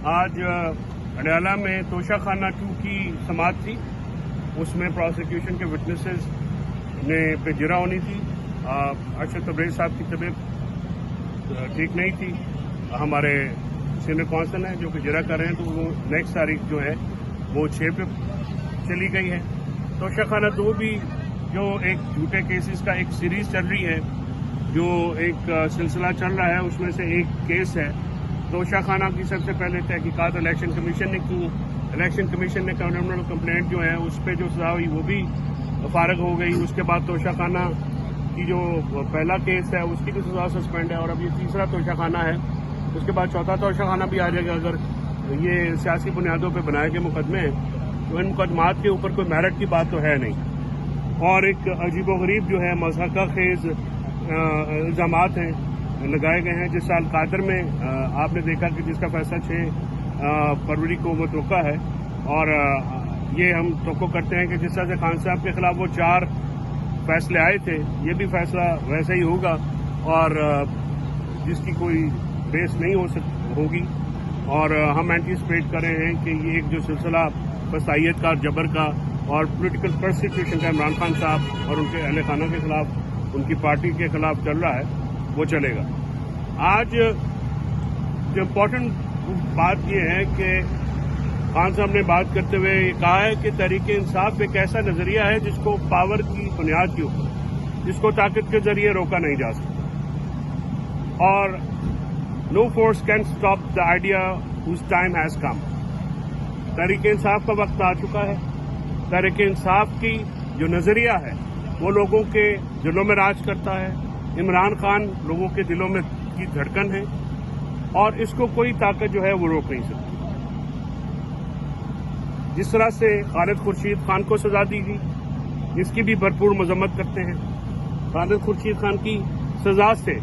آج اڈیالہ میں توشہ خانہ 2 کی سماعت تھی. اس میں پروسیکیوشن کے وٹنسز نے پہ جرا ہونی تھی. ارشد تبریز صاحب کی طبیعت ٹھیک نہیں تھی. ہمارے سینئر کونسل ہیں جو کہ جرا کر رہے ہیں, تو وہ نیکسٹ تاریخ جو ہے وہ 6 پہ چلی گئی ہے. توشہ خانہ 2 بھی جو ایک جھوٹے کیسز کا ایک سیریز چل رہی ہے, جو ایک سلسلہ چل رہا ہے, اس میں سے ایک کیس ہے توشہ خانہ کی. سب سے پہلے تحقیقات الیکشن کمیشن نے کی. الیکشن کمیشن نے کرمنل کمپلینٹ جو ہے اس پہ جو سزا ہوئی وہ بھی فارغ ہو گئی. اس کے بعد توشہ خانہ کی جو پہلا کیس ہے اس کی بھی سزا سسپینڈ ہے, اور اب یہ تیسرا توشہ خانہ ہے. اس کے بعد چوتھا توشہ خانہ بھی آ جائے گا. اگر یہ سیاسی بنیادوں پہ بنائے گئے مقدمے ہیں تو ان مقدمات کے اوپر کوئی میرٹ کی بات تو ہے نہیں. اور ایک عجیب و غریب جو ہے مضحکہ خیز الزامات ہیں لگائے گئے ہیں. جس سال قادر میں آپ نے دیکھا کہ جس کا فیصلہ 6 فروری کو متوقع ہے, اور یہ ہم توقع کرتے ہیں کہ جس طرح سے خان صاحب کے خلاف وہ 4 فیصلے آئے تھے, یہ بھی فیصلہ ویسا ہی ہوگا, اور جس کی کوئی بیس نہیں ہوگی. اور ہم اینٹیسپیٹ کر رہے ہیں کہ یہ ایک جو سلسلہ فسائیت کا, جبر کا اور پولیٹیکل پرسیکیوشن کا عمران خان صاحب اور ان کے اہل خانہ کے خلاف, ان کی پارٹی کے خلاف چل رہا ہے, وہ چلے گا. آج جو امپورٹنٹ بات یہ ہے کہ خان صاحب نے بات کرتے ہوئے یہ کہا ہے کہ تحریک انصاف ایک ایسا نظریہ ہے جس کو پاور کی بنیاد کے اوپر, جس کو طاقت کے ذریعے روکا نہیں جا سکتا, اور no force can stop the idea whose time has come. Tehreek Insaf کا وقت آ چکا ہے. تحریک انصاف کی جو نظریہ ہے وہ لوگوں کے دلوں میں راج کرتا ہے. عمران خان لوگوں کے دلوں میں کی دھڑکن ہے, اور اس کو کوئی طاقت جو ہے وہ روک نہیں سکتی. جس طرح سے خالد خورشید خان کو سزا دی گئی, اس کی بھی بھرپور مذمت کرتے ہیں. خالد خورشید خان کی سزا سے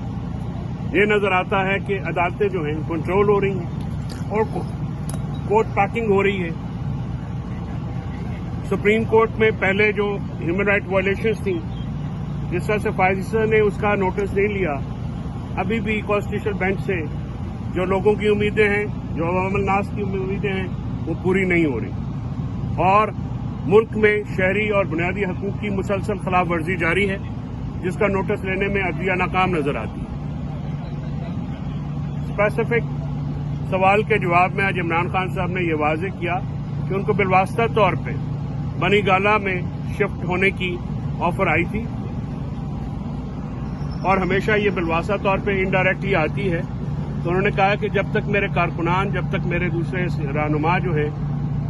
یہ نظر آتا ہے کہ عدالتیں جو ہیں کنٹرول ہو رہی ہیں اور کورٹ پیکنگ ہو رہی ہے. سپریم کورٹ میں پہلے جو ہیومن رائٹ وائلیشنز تھیں, جس طرح سے فائزہ نے اس کا نوٹس نہیں لیا, ابھی بھی کانسٹیٹیوشنل بینچ سے جو لوگوں کی امیدیں ہیں, جو عوام الناس کی امیدیں ہیں, وہ پوری نہیں ہو رہی, اور ملک میں شہری اور بنیادی حقوق کی مسلسل خلاف ورزی جاری ہے, جس کا نوٹس لینے میں عدلیہ ناکام نظر آتی ہے. اسپیسیفک سوال کے جواب میں آج عمران خان صاحب نے یہ واضح کیا کہ ان کو بالواسطہ طور پہ بنی گالہ میں شفٹ ہونے کی آفر آئی تھی, اور ہمیشہ یہ بالواسطہ طور پہ انڈائریکٹلی آتی ہے. تو انہوں نے کہا کہ جب تک میرے کارکنان, جب تک میرے دوسرے رہنما جو ہیں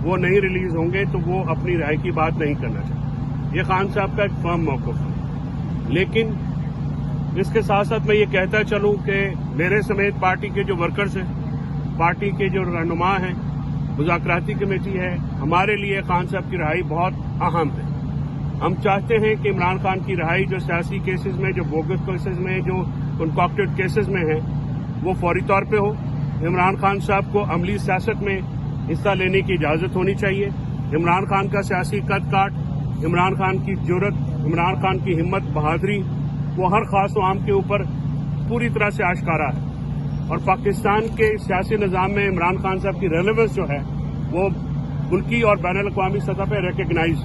وہ نہیں ریلیز ہوں گے تو وہ اپنی رائے کی بات نہیں کرنا چاہتے. یہ خان صاحب کا ایک فرم موقف ہے. لیکن اس کے ساتھ ساتھ میں یہ کہتا چلوں کہ میرے سمیت پارٹی کے جو ورکرز ہیں, پارٹی کے جو رہنما ہیں, مذاکراتی کمیٹی ہے, ہمارے لیے خان صاحب کی رہائی بہت اہم ہے. ہم چاہتے ہیں کہ عمران خان کی رہائی جو سیاسی کیسز میں, جو بوگس کیسز میں, جو کنکاکٹڈ کیسز میں ہیں, وہ فوری طور پہ ہو. عمران خان صاحب کو عملی سیاست میں حصہ لینے کی اجازت ہونی چاہیے. عمران خان کا سیاسی قد کاٹ, عمران خان کی جرت, عمران خان کی ہمت, بہادری, وہ ہر خاص و عام کے اوپر پوری طرح سے آشکارا ہے. اور پاکستان کے سیاسی نظام میں عمران خان صاحب کی ریلیونس جو ہے وہ ملکی اور بین الاقوامی سطح پہ ریکگنائز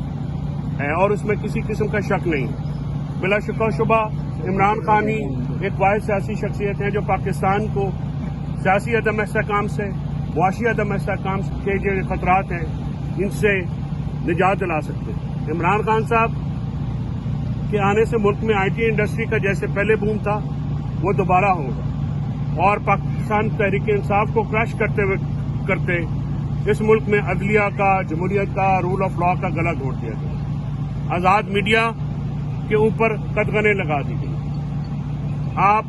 ہے, اور اس میں کسی قسم کا شک نہیں. بلا شک و شبہ عمران خان ہی ایک واحد سیاسی شخصیت ہے جو پاکستان کو سیاسی عدم استحکام سے, معاشی عدم استحکام کے جو خطرات ہیں ان سے نجات دلا سکتے ہیں. عمران خان صاحب کے آنے سے ملک میں آئی ٹی انڈسٹری کا جیسے پہلے بوم تھا وہ دوبارہ ہوگا, اور پاکستان تحریک انصاف کو کریش کرتے اس ملک میں عدلیہ کا, جمہوریت کا, رول آف لا کا گلا گھونٹ دیا گیا. آزاد میڈیا کے اوپر قدغنیں لگا دی گئی. آپ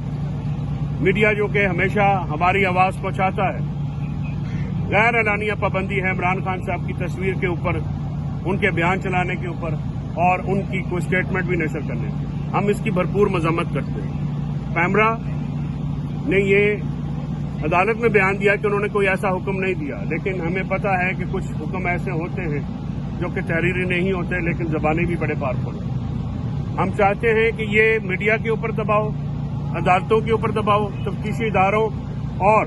میڈیا جو کہ ہمیشہ ہماری آواز پہنچاتا ہے, غیر اعلانیہ پابندی ہے عمران خان صاحب کی تصویر کے اوپر, ان کے بیان چلانے کے اوپر, اور ان کی کوئی اسٹیٹمنٹ بھی نشر کرنے. ہم اس کی بھرپور مذمت کرتے ہیں. پیمرا نے یہ عدالت میں بیان دیا کہ انہوں نے کوئی ایسا حکم نہیں دیا, لیکن ہمیں پتہ ہے کہ کچھ حکم ایسے ہوتے ہیں جو کہ تحریری نہیں ہوتے لیکن زبانی بھی بڑے پاورفل ہیں. ہم چاہتے ہیں کہ یہ میڈیا کے اوپر دباؤ, عدالتوں کے اوپر دباؤ, تفتیشی اداروں اور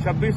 26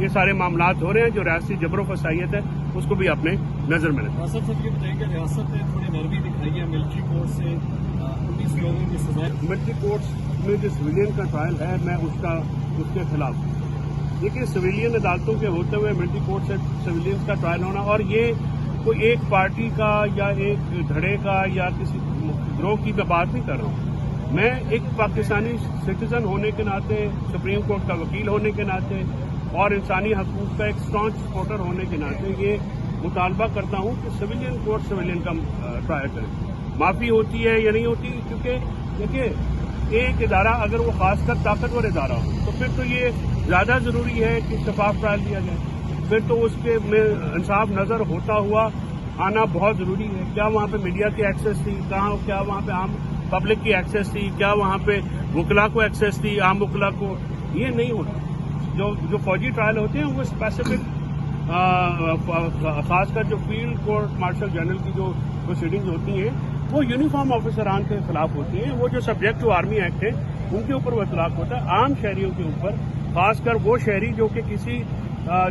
یہ سارے معاملات ہو رہے ہیں. جو ریاستی جبر و فسائیت ہے اس کو بھی اپنے نظر میں رکھیں. ریاست صاحب یہ بتائیں کہ ریاست نے تھوڑی نرمی دکھائی ہے ملٹری کورٹ سے 19 لوگوں کی سزائیں. ملٹری کورٹس میں جو سویلین کا ٹرائل ہے میں اس کے خلاف ہوں. دیکھیے سویلین عدالتوں کے ہوتے ہوئے ملٹری کورٹ سے سویلینس کا ٹرائل ہونا, اور یہ کوئی ایک پارٹی کا یا ایک دھڑے کا یا کسی گروہ کی میں بات نہیں کر رہا ہوں. میں ایک پاکستانی سٹیزن ہونے کے ناطے, سپریم کورٹ کا وکیل ہونے کے ناطے اور انسانی حقوق کا ایک اسٹرانگ سپورٹر ہونے کے ناطے یہ مطالبہ کرتا ہوں کہ سویلین کورٹ سویلین کا ٹرائل کرے. معافی ہوتی ہے یا نہیں ہوتی, کیونکہ دیکھیے ایک ادارہ اگر وہ خاص کر طاقتور ادارہ ہو تو پھر تو یہ زیادہ ضروری ہے کہ شفاف ٹرائل دیا جائے. پھر تو اس کے میں انصاف نظر ہوتا ہوا آنا بہت ضروری ہے. کیا وہاں پہ میڈیا کی ایکسیس تھی, کیا وہاں پہ عام پبلک کی ایکسیس تھی, کیا وہاں پہ وکلا کو ایکسیس تھی, عام وکلا کو. یہ نہیں ہوتا. جو فوجی ٹرائل ہوتے ہیں وہ اسپیسیفک خاص کر جو فیلڈ کورٹ مارشل جنرل کی جو پروسیڈنگز ہوتی ہیں وہ یونیفارم آفیسران کے خلاف ہوتی ہیں. وہ جو سبجیکٹ ٹو آرمی ایکٹ ہے ان کے اوپر وہ اطلاق ہوتا ہے. عام شہریوں کے اوپر, خاص کر وہ شہری جو کہ کسی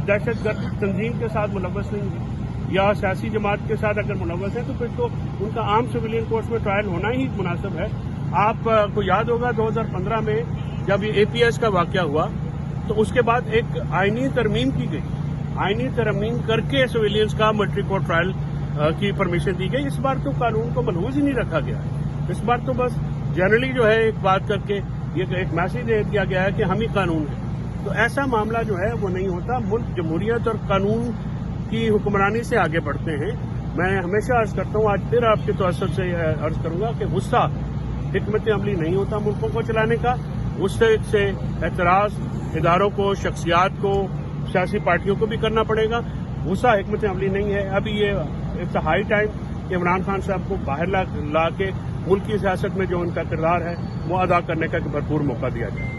دہشت گرد تنظیم کے ساتھ ملوث نہیں ہے یا سیاسی جماعت کے ساتھ اگر ملوث ہے تو پھر تو ان کا عام سویلین کورٹس میں ٹرائل ہونا ہی مناسب ہے. آپ کو یاد ہوگا 2015 میں جب یہ APS کا واقعہ ہوا تو اس کے بعد ایک آئینی ترمیم کی گئی. آئینی ترمیم کر کے سویلینس کا ملٹری کورٹ ٹرائل کی پرمیشن دی گئی. اس بار تو قانون کو ملحوظ ہی نہیں رکھا گیا. اس بار تو بس جنرلی جو ہے ایک بات کر کے یہ ایک میسج دے دیا گیا ہے کہ ہم ہی قانون ہے. تو ایسا معاملہ جو ہے وہ نہیں ہوتا. ملک جمہوریت اور قانون کی حکمرانی سے آگے بڑھتے ہیں. میں ہمیشہ عرض کرتا ہوں, آج پھر آپ کے توسط سے عرض کروں گا کہ غصہ حکمت عملی نہیں ہوتا ملکوں کو چلانے کا. غصے سے اعتراض اداروں کو, شخصیات کو, سیاسی پارٹیوں کو بھی کرنا پڑے گا. غصہ حکمت عملی نہیں ہے. ابھی یہ اٹس اے ہائی ٹائم کہ عمران خان صاحب کو باہر لا کے ملک کی سیاست میں جو ان کا کردار ہے وہ ادا کرنے کا ایک بھرپور موقع دیا جائے.